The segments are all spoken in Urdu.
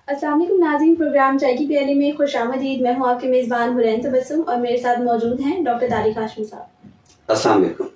السلام علیکم ناظرین، پروگرام چائے کی پیالی میں خوش آمدید۔ میں ہوں آپ کے میزبان حورین تبسم اور میرے ساتھ موجود ہیں ڈاکٹر طارق ہاشمی صاحب۔ السلام علیکم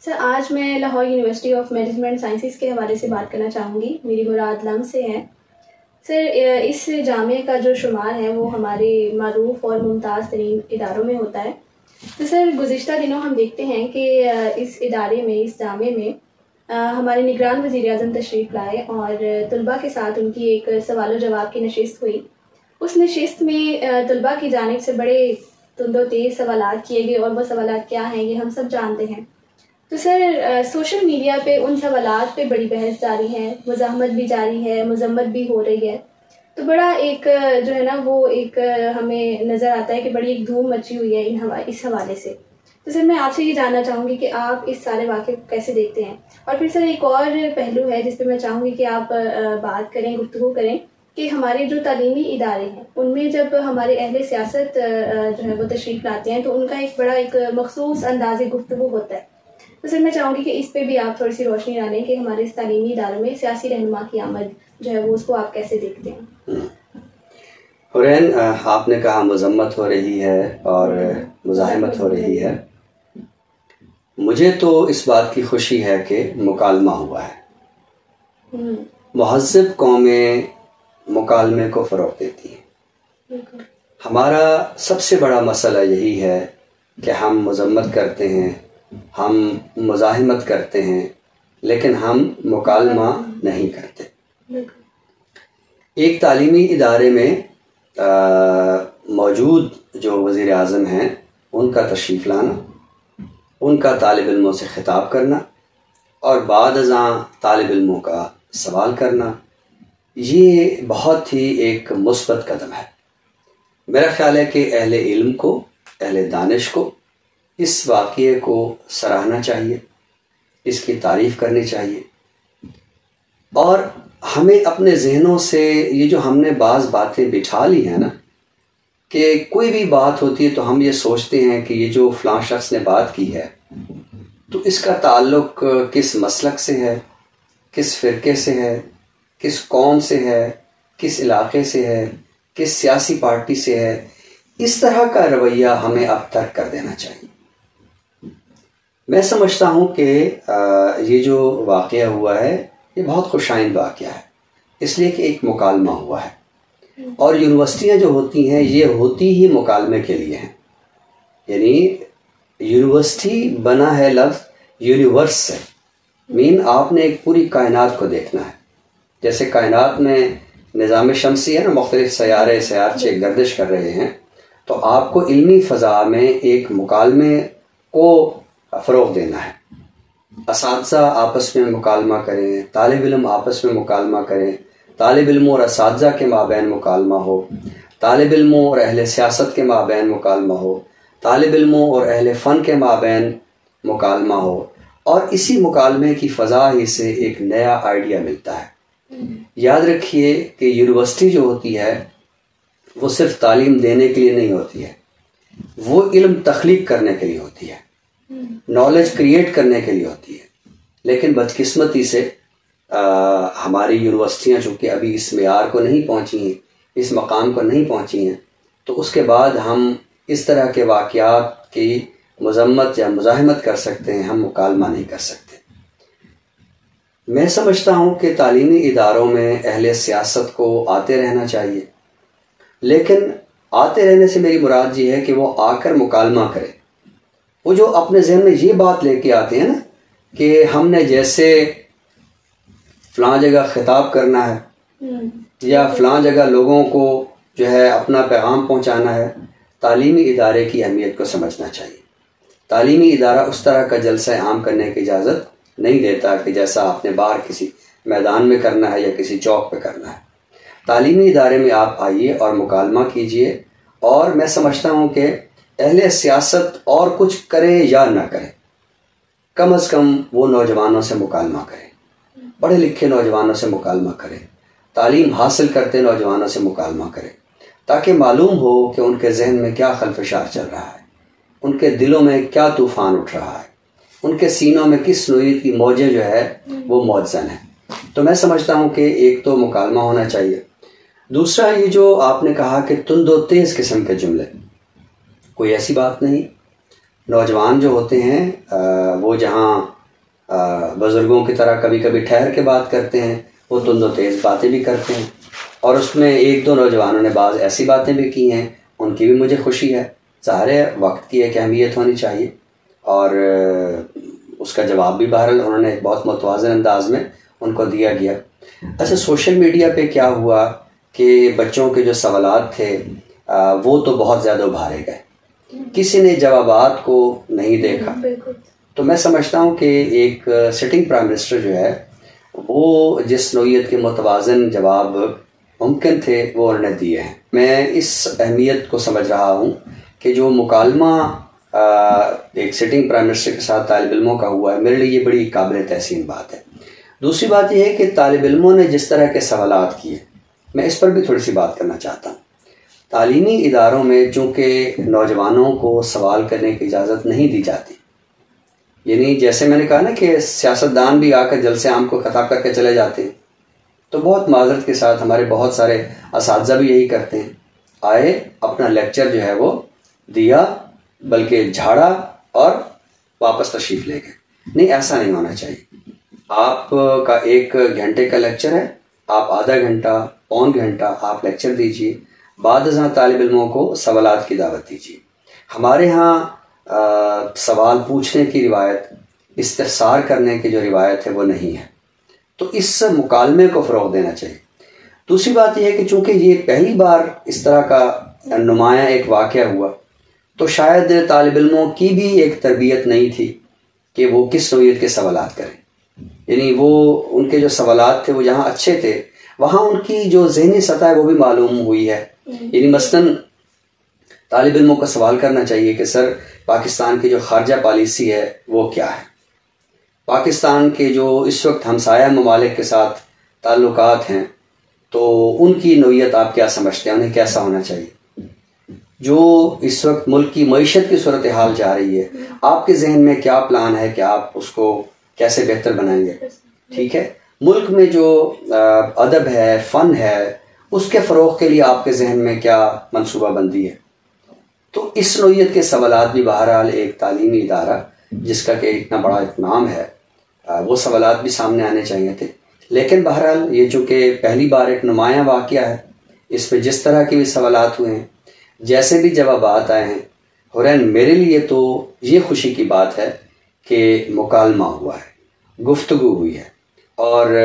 سر، آج میں Lahore university of management sciences کے حوالے سے بات کرنا چاہوں گی۔ میری مراد لم سے ہے۔ سر، اس جامعے کا جو شمار ہے وہ ہمارے معروف اور ممتاز ترین اداروں میں ہوتا ہے۔ تو سر، گزشتہ دنوں ہم دیکھتے ہیں کہ اس ادارے میں، اس جامعے میں ہمارے نگران وزیر اعظم تشریف لائے اور طلباء کے ساتھ ان کی ایک سوال و جواب کی نشست ہوئی۔ اس نشست میں طلباء کی جانب سے بڑے تند و تیز سوالات کیے گئے، اور وہ سوالات کیا ہیں یہ ہم سب جانتے ہیں۔ تو سر، سوشل میڈیا پہ ان سوالات پہ بڑی بحث جاری ہے، مزاحمت بھی جاری ہے، مذمت بھی ہو رہی ہے۔ تو بڑا ایک جو ہے نا وہ ایک ہمیں نظر آتا ہے کہ بڑی ایک دھوم مچی ہوئی ہے اس حوالے سے۔ تو سر، میں آپ سے یہ جاننا چاہوں گی کہ آپ اس سارے واقعے کو کیسے دیکھتے ہیں؟ اور پھر سر، ایک اور پہلو ہے جس پہ میں چاہوں گی کہ آپ بات کریں، گفتگو کریں کہ ہمارے جو تعلیمی ادارے ہیں ان میں جب ہمارے اہل سیاست جو ہے وہ تشریف لاتے ہیں تو ان کا ایک بڑا ایک مخصوص انداز گفتگو ہوتا ہے۔ تو سر، میں چاہوں گی کہ اس پہ بھی آپ تھوڑی سی روشنی ڈالیں کہ ہمارے اس تعلیمی اداروں میں سیاسی رہنما کی آمد جو ہے وہ اس کو آپ کیسے دیکھتے ہیں؟ حورین، آپ نے کہا مذمت ہو رہی ہے اور مزاحمت ہو رہی ہے۔ مجھے تو اس بات کی خوشی ہے کہ مکالمہ ہوا ہے۔ مہذب قومیں مکالمے کو فروغ دیتی ہیں۔ ہمارا سب سے بڑا مسئلہ یہی ہے کہ ہم مذمت کرتے ہیں، ہم مزاحمت کرتے ہیں، لیکن ہم مکالمہ نہیں کرتے۔ ایک تعلیمی ادارے میں موجود جو وزیر اعظم ہیں ان کا تشریف لانا، ان کا طالب علموں سے خطاب کرنا اور بعد ازاں طالب علموں کا سوال کرنا، یہ بہت ہی ایک مثبت قدم ہے۔ میرا خیال ہے کہ اہل علم کو، اہل دانش کو اس واقعے کو سراہنا چاہیے، اس کی تعریف کرنی چاہیے، اور ہمیں اپنے ذہنوں سے یہ جو ہم نے بعض باتیں بٹھا لی ہیں نا، کہ کوئی بھی بات ہوتی ہے تو ہم یہ سوچتے ہیں کہ یہ جو فلاں شخص نے بات کی ہے تو اس کا تعلق کس مسلک سے ہے، کس فرقے سے ہے، کس قوم سے ہے، کس علاقے سے ہے، کس سیاسی پارٹی سے ہے۔ اس طرح کا رویہ ہمیں اب ترک کر دینا چاہیے۔ میں سمجھتا ہوں کہ یہ جو واقعہ ہوا ہے یہ بہت خوشائند واقعہ ہے، اس لیے کہ ایک مکالمہ ہوا ہے، اور یونیورسٹیاں جو ہوتی ہیں یہ ہوتی ہی مکالمے کے لیے ہیں۔ یعنی یونیورسٹی بنا ہے لفظ یونیورس سے، آپ نے ایک پوری کائنات کو دیکھنا ہے۔ جیسے کائنات میں نظام شمسی ہے نا، مختلف سیارے سیارچے گردش کر رہے ہیں، تو آپ کو علمی فضا میں ایک مکالمے کو فروغ دینا ہے۔ اساتذہ آپس میں مکالمہ کریں، طالب علم آپس میں مکالمہ کریں، طالب علموں اور اساتذہ کے مابین مکالمہ ہو، طالب علموں اور اہل سیاست کے مابین مکالمہ ہو، طالب علموں اور اہل فن کے مابین مکالمہ ہو، اور اسی مکالمے کی فضا ہی سے ایک نیا آئیڈیا ملتا ہے۔ یاد رکھیے کہ یونیورسٹی جو ہوتی ہے وہ صرف تعلیم دینے کے لیے نہیں ہوتی ہے، وہ علم تخلیق کرنے کے لیے ہوتی ہے، نالج کریٹ کرنے کے لیے ہوتی ہے۔ لیکن بدقسمتی سے ہماری یونیورسٹیاں چونکہ ابھی اس معیار کو نہیں پہنچی ہیں، اس مقام کو نہیں پہنچی ہیں، تو اس کے بعد ہم اس طرح کے واقعات کی مذمت یا مزاحمت کر سکتے ہیں، ہم مکالمہ نہیں کر سکتے۔ میں سمجھتا ہوں کہ تعلیمی اداروں میں اہل سیاست کو آتے رہنا چاہیے، لیکن آتے رہنے سے میری مراد یہ ہے کہ وہ آ کر مکالمہ کرے۔ وہ جو اپنے ذہن میں یہ بات لے کے آتے ہیں نا کہ ہم نے جیسے فلاں جگہ خطاب کرنا ہے یا فلاں جگہ لوگوں کو جو ہے اپنا پیغام پہنچانا ہے، تعلیمی ادارے کی اہمیت کو سمجھنا چاہیے۔ تعلیمی ادارہ اس طرح کا جلسہ عام کرنے کی اجازت نہیں دیتا کہ جیسا آپ نے باہر کسی میدان میں کرنا ہے یا کسی چوک پہ کرنا ہے۔ تعلیمی ادارے میں آپ آئیے اور مکالمہ کیجئے، اور میں سمجھتا ہوں کہ اہل سیاست اور کچھ کرے یا نہ کرے، کم از کم وہ نوجوانوں سے مکالمہ کرے، پڑھے لکھے نوجوانوں سے مکالمہ کرے، تعلیم حاصل کرتے نوجوانوں سے مکالمہ کرے، تاکہ معلوم ہو کہ ان کے ذہن میں کیا خلفشار چل رہا ہے، ان کے دلوں میں کیا طوفان اٹھ رہا ہے، ان کے سینوں میں کس نوعیت کی موجیں جو ہے وہ موجزن ہیں۔ تو میں سمجھتا ہوں کہ ایک تو مکالمہ ہونا چاہیے، دوسرا یہ جو آپ نے کہا کہ تند و تیز قسم کے جملے، کوئی ایسی بات نہیں. نوجوان جو ہوتے ہیں وہ جہاں بزرگوں کی طرح کبھی کبھی ٹھہر کے بات کرتے ہیں، وہ تند و تیز باتیں بھی کرتے ہیں، اور اس میں ایک دو نوجوانوں نے بعض ایسی باتیں بھی کی ہیں، ان کی بھی مجھے خوشی ہے. ظاہر ہے وقت کی ایک اہمیت ہونی چاہیے، اور اس کا جواب بھی بہرحال انہوں نے بہت متوازن انداز میں ان کو دیا گیا. اچھا، سوشل میڈیا پہ کیا ہوا کہ بچوں کے جو سوالات تھے وہ تو بہت زیادہ ابھارے گئے، کسی نے جوابات کو نہیں دیکھا. تو میں سمجھتا ہوں کہ ایک سٹنگ پرائم منسٹر جو ہے وہ جس نوعیت کے متوازن جواب ممکن تھے وہ انہوں نے دیے ہیں. میں اس اہمیت کو سمجھ رہا ہوں کہ جو مکالمہ ایک سٹنگ پرائم منسٹر کے ساتھ طالب علموں کا ہوا ہے، میرے لیے یہ بڑی قابل تحسین بات ہے. دوسری بات یہ ہے کہ طالب علموں نے جس طرح کے سوالات کیے، میں اس پر بھی تھوڑی سی بات کرنا چاہتا ہوں. تعلیمی اداروں میں چونکہ نوجوانوں کو سوال کرنے کی اجازت نہیں دی جاتی، یعنی جیسے میں نے کہا نا کہ سیاستدان بھی آ کر جلسے عام کو خطاب کر کے چلے جاتے ہیں، تو بہت معذرت کے ساتھ ہمارے بہت سارے اساتذہ بھی یہی کرتے ہیں. آئے، اپنا لیکچر جو ہے وہ دیا، بلکہ جھاڑا اور واپس تشریف لے گئے. نہیں، ایسا نہیں ہونا چاہیے. آپ کا 1 گھنٹے کا لیکچر ہے، آپ آدھا گھنٹہ، پون گھنٹہ آپ لیکچر دیجیے، بعد ازاں طالب علموں کو سوالات کی دعوت دیجیے. ہمارے ہاں سوال پوچھنے کی روایت، استفسار کرنے کی جو روایت ہے وہ نہیں ہے، تو اس مکالمے کو فروغ دینا چاہیے. دوسری بات یہ ہے کہ چونکہ یہ پہلی بار اس طرح کا نمایاں ایک واقعہ ہوا، تو شاید طالب علموں کی بھی ایک تربیت نہیں تھی کہ وہ کس نوعیت کے سوالات کریں. یعنی وہ ان کے جو سوالات تھے وہ جہاں اچھے تھے، وہاں ان کی جو ذہنی سطح ہے وہ بھی معلوم ہوئی ہے. یعنی مثلاً طالب علموں کا سوال کرنا چاہیے کہ سر، پاکستان کی جو خارجہ پالیسی ہے وہ کیا ہے؟ پاکستان کے جو اس وقت ہمسایہ ممالک کے ساتھ تعلقات ہیں، تو ان کی نوعیت آپ کیا سمجھتے ہیں، انہیں کیسا ہونا چاہیے؟ جو اس وقت ملک کی معیشت کی صورتحال جا رہی ہے، آپ کے ذہن میں کیا پلان ہے کہ آپ اس کو کیسے بہتر بنائیں گے؟ ٹھیک ہے، ملک میں جو ادب ہے، فن ہے، اس کے فروغ کے لیے آپ کے ذہن میں کیا منصوبہ بندی ہے؟ تو اس نوعیت کے سوالات بھی بہرحال ایک تعلیمی ادارہ جس کا کہ اتنا بڑا نام ہے، وہ سوالات بھی سامنے آنے چاہیے تھے. لیکن بہرحال یہ چونکہ پہلی بار ایک نمایاں واقعہ ہے، اس پہ جس طرح کے بھی سوالات ہوئے ہیں، جیسے بھی جوابات آئے ہیں، حرین میرے لیے تو یہ خوشی کی بات ہے کہ مکالمہ ہوا ہے، گفتگو ہوئی ہے. اور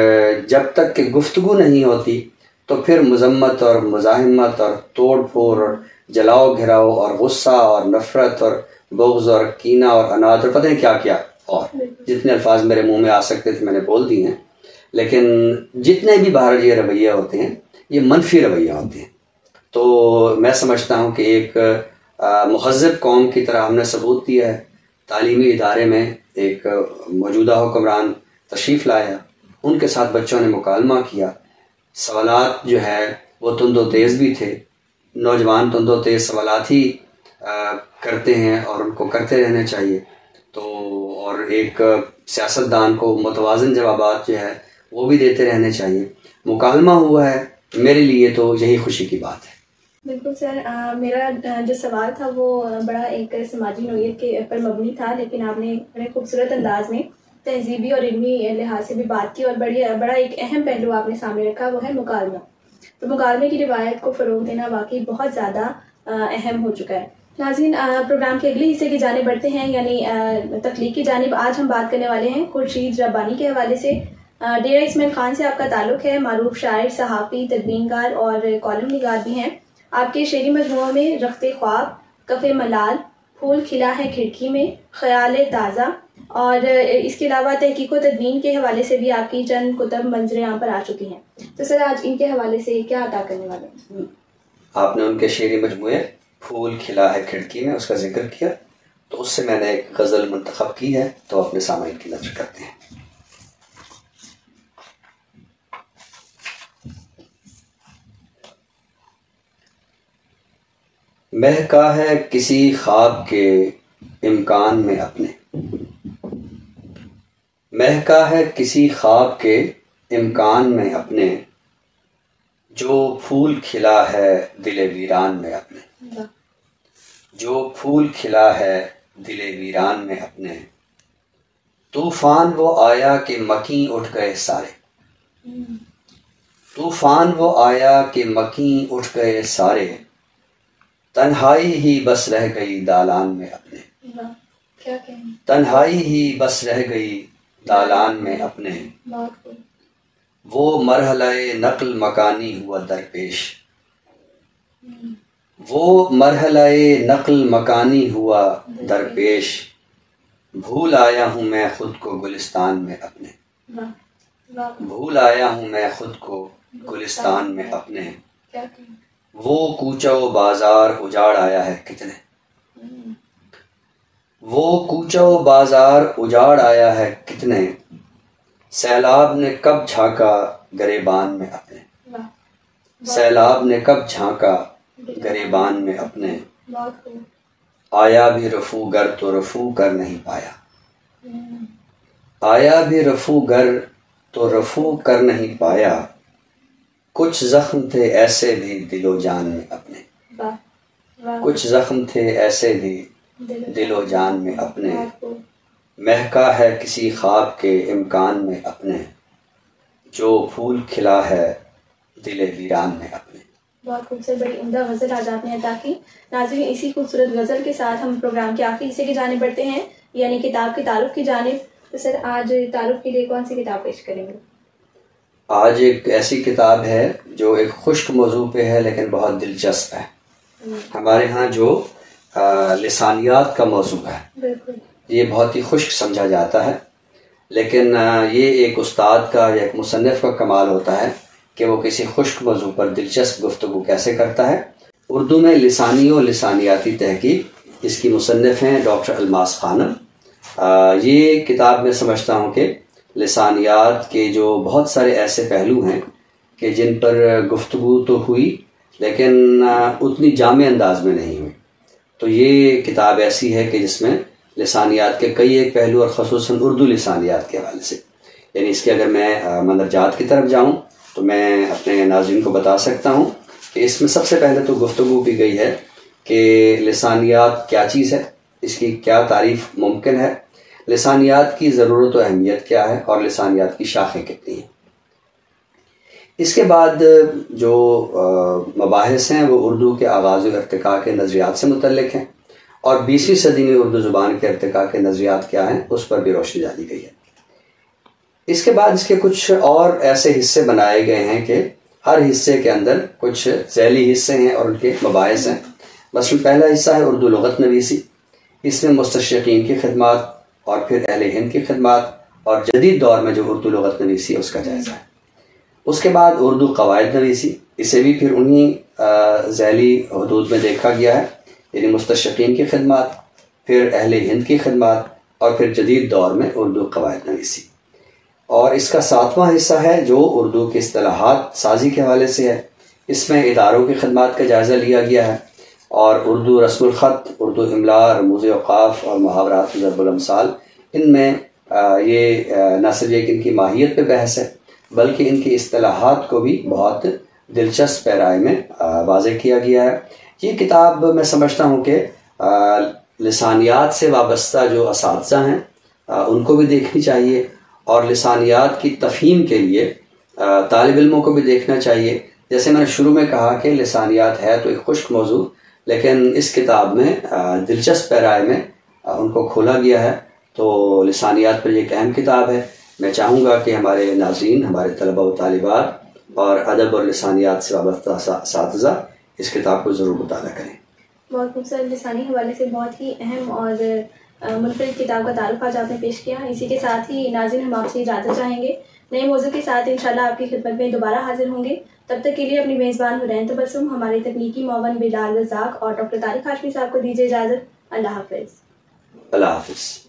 جب تک کہ گفتگو نہیں ہوتی تو پھر مذمت اور مزاحمت اور توڑ پھوڑ اور جلاؤ گھراؤ اور غصہ اور نفرت اور بغض اور کینہ اور عناد اور پتہ نہیں کیا کیا، اور جتنے الفاظ میرے منہ میں آ سکتے تھے میں نے بول دی ہیں. لیکن جتنے بھی باہر یہ رویہ ہوتے ہیں یہ منفی رویہ ہوتے ہیں. تو میں سمجھتا ہوں کہ ایک مہذب قوم کی طرح ہم نے ثبوت دیا ہے. تعلیمی ادارے میں ایک موجودہ حکمران تشریف لایا، ان کے ساتھ بچوں نے مکالمہ کیا، سوالات جو ہے وہ تند و تیز بھی تھے. نوجوان تند و تیز سوالات ہی کرتے ہیں اور ان کو کرتے رہنے چاہیے. تو اور ایک سیاستدان کو متوازن جوابات جو ہے وہ بھی دیتے رہنے چاہیے. مکالمہ ہوا ہے، میرے لیے تو یہی خوشی کی بات ہے. بالکل سر، میرا جو سوال تھا وہ بڑا ایک سماجی نوعیت کے پر مبنی تھا، لیکن آپ نے بڑے خوبصورت انداز میں تہذیبی اور علمی لحاظ سے بھی بات کی، اور بڑا ایک اہم پہلو آپ نے سامنے رکھا، وہ ہے مکالمہ. تو مکالمے کی روایت کو فروغ دینا واقعی بہت زیادہ اہم ہو چکا ہے. ناظرین، پروگرام کے اگلے حصے کی جانب بڑھتے ہیں، یعنی تخلیق کی جانب. آج ہم بات کرنے والے ہیں خورشید ربانی کے حوالے سے. ڈیرہ اسماعیل خان سے آپ کا تعلق ہے، معروف شاعر، صحافی، تدوینکار اور کالم نگار بھی ہیں. آپ کے شعری مجموعوں میں رخت خواب، کف ملال، پھول کھلا ہے کھڑکی میں، خیال تازہ، اور اس کے علاوہ تحقیق و تدوین کے حوالے سے بھی آپ کی چند کتب منظر عام پر آ چکی ہیں. تو سر، آج ان کے حوالے سے کیا عطا کرنے والے ہیں؟ آپ نے ان کے شعری مجموعے پھول کھلا ہے کھڑکی میں اس کا ذکر کیا، تو اس سے میں نے ایک غزل منتخب کی ہے، تو اپنے سامعین کی نظر کرتے ہیں. مہکا ہے کسی خواب کے امکان میں اپنے، مہکا ہے کسی خواب کے امکان میں اپنے، جو پھول کھلا ہے دل ویران میں اپنے، جو پھول کھلا ہے دل ویران میں اپنے، طوفان وہ آیا کہ مکیں اٹھ گئے سارے، طوفان وہ آیا کہ مکیں اٹھ گئے سارے، تنہائی ہی بس رہ گئی دالان میں اپنے، تنہائی ہی بس رہ گئی دالان میں اپنے، وہ مرحلہ نقل مکانی ہوا درپیش، وہ مرحلہ نقل مکانی ہوا درپیش، بھول آیا ہوں میں خود کو گلستان میں اپنے، بھول آیا ہوں میں خود کو گلستان میں اپنے، وہ کوچہ و بازار اجاڑ آیا ہے کتنے، وہ کوچہ و بازار اجاڑ آیا ہے کتنے، سیلاب نے کب جھانکا گریبان میں اپنے، سیلاب نے کب جھانکا گریبان میں اپنے، آیا بھی رفو گر تو رفو کر نہیں پایا، آیا بھی رفو گر تو رفو کر نہیں پایا، کچھ زخم تھے ایسے بھی دل و جان میں اپنے، کچھ زخم تھے ایسے بھی دل و جان میں اپنے، مہکا ہے کسی خواب کے امکان میں اپنے، جو پھول کھلا ہے دل ویران میں اپنے۔ بہت خوبصورت، بڑی عمدہ غزل آج آپ نے عطا کی۔ ناظرین، اسی خوبصورت غزل کے ساتھ ہم پروگرام کے آخری حصے کی جانب بڑھتے ہیں، یعنی کتاب کے تعارف کی جانب۔ تو سر، آج تعارف کے لیے کون سی کتاب پیش کریں گے؟ آج ایک ایسی کتاب ہے جو ایک خشک موضوع پہ ہے لیکن بہت دلچسپ ہے۔ ہمارے ہاں جو لسانیات کا موضوع ہے، بالکل، یہ بہت ہی خشک سمجھا جاتا ہے، لیکن یہ ایک استاد کا یا ایک مصنف کا کمال ہوتا ہے کہ وہ کسی خشک موضوع پر دلچسپ گفتگو کیسے کرتا ہے۔ اردو میں لسانی و لسانیاتی تحقیق، اس کی مصنف ہیں ڈاکٹر الماس خانم۔ یہ کتاب میں سمجھتا ہوں کہ لسانیات کے جو بہت سارے ایسے پہلو ہیں کہ جن پر گفتگو تو ہوئی لیکن اتنی جامع انداز میں نہیں ہوئی، تو یہ کتاب ایسی ہے کہ جس میں لسانیات کے کئی ایک پہلو، اور خصوصاً اردو لسانیات کے حوالے سے، یعنی اس کے اگر میں مندرجات کی طرف جاؤں تو میں اپنے ناظرین کو بتا سکتا ہوں کہ اس میں سب سے پہلے تو گفتگو کی گئی ہے کہ لسانیات کیا چیز ہے، اس کی کیا تعریف ممکن ہے، لسانیات کی ضرورت و اہمیت کیا ہے، اور لسانیات کی شاخیں کتنی ہیں۔ اس کے بعد جو مباحث ہیں وہ اردو کے آغاز و ارتقاء کے نظریات سے متعلق ہیں، اور 20ویں صدی میں اردو زبان کے ارتقاء کے نظریات کیا ہیں اس پر بھی روشنی ڈالی گئی ہے۔ اس کے بعد اس کے کچھ اور ایسے حصے بنائے گئے ہیں کہ ہر حصے کے اندر کچھ ذیلی حصے ہیں اور ان کے مباحث ہیں۔ مثلا پہلا حصہ ہے اردو لغت نویسی، اس میں مستشرقین کی خدمات اور پھر اہل ہند کی خدمات اور جدید دور میں جو اردو لغت نویسی ہے اس کا جائزہ ہے۔ اس کے بعد اردو قواعد نویسی، اسے بھی پھر انہی ذیلی حدود میں دیکھا گیا ہے، یعنی مستشرقین کی خدمات، پھر اہل ہند کی خدمات، اور پھر جدید دور میں اردو قواعد نویسی۔ اور اس کا 7واں حصہ ہے جو اردو کی اصطلاحات سازی کے حوالے سے ہے، اس میں اداروں کی خدمات کا جائزہ لیا گیا ہے، اور اردو رسم الخط، اردو املاء، رموز اوقاف اور محاورات ضرب الامثال، ان میں یہ نہ صرف ایک ان کی ماہیت پہ بحث ہے بلکہ ان کی اصطلاحات کو بھی بہت دلچسپ پیرائے میں واضح کیا گیا ہے۔ یہ کتاب میں سمجھتا ہوں کہ لسانیات سے وابستہ جو اساتذہ ہیں ان کو بھی دیکھنی چاہیے، اور لسانیات کی تفہیم کے لیے طالب علموں کو بھی دیکھنا چاہیے۔ جیسے میں نے شروع میں کہا کہ لسانیات ہے تو ایک خشک موضوع، لیکن اس کتاب میں دلچسپ پیرائے میں ان کو کھولا گیا ہے، تو لسانیات پر یہ ایک اہم کتاب ہے۔ میں چاہوں گا کہ ہمارے ناظرین، ہمارے طلبہ و طالبات اور ادب اور لسانیات سے وابستہ اساتذہ اس کتاب کو ضرور مطالعہ کریں۔ بہت خوبصورت، لسانی حوالے سے بہت ہی اہم اور منفرد کتاب کا تعارف آج آپ نے پیش کیا۔ اسی کے ساتھ ہی ناظرین، ہم آپ سے اجازت چاہیں گے، نئے موضوع کے ساتھ انشاءاللہ آپ کی خدمت میں دوبارہ حاضر ہوں گے۔ تب تک کے لیے اپنی میزبان حرین تبسم، ہمارے تکنیکی معاون بلال رزاق اور ڈاکٹر طارق ہاشمی صاحب کو دیجیے اجازت۔ اللہ حافظ۔ اللہ حافظ۔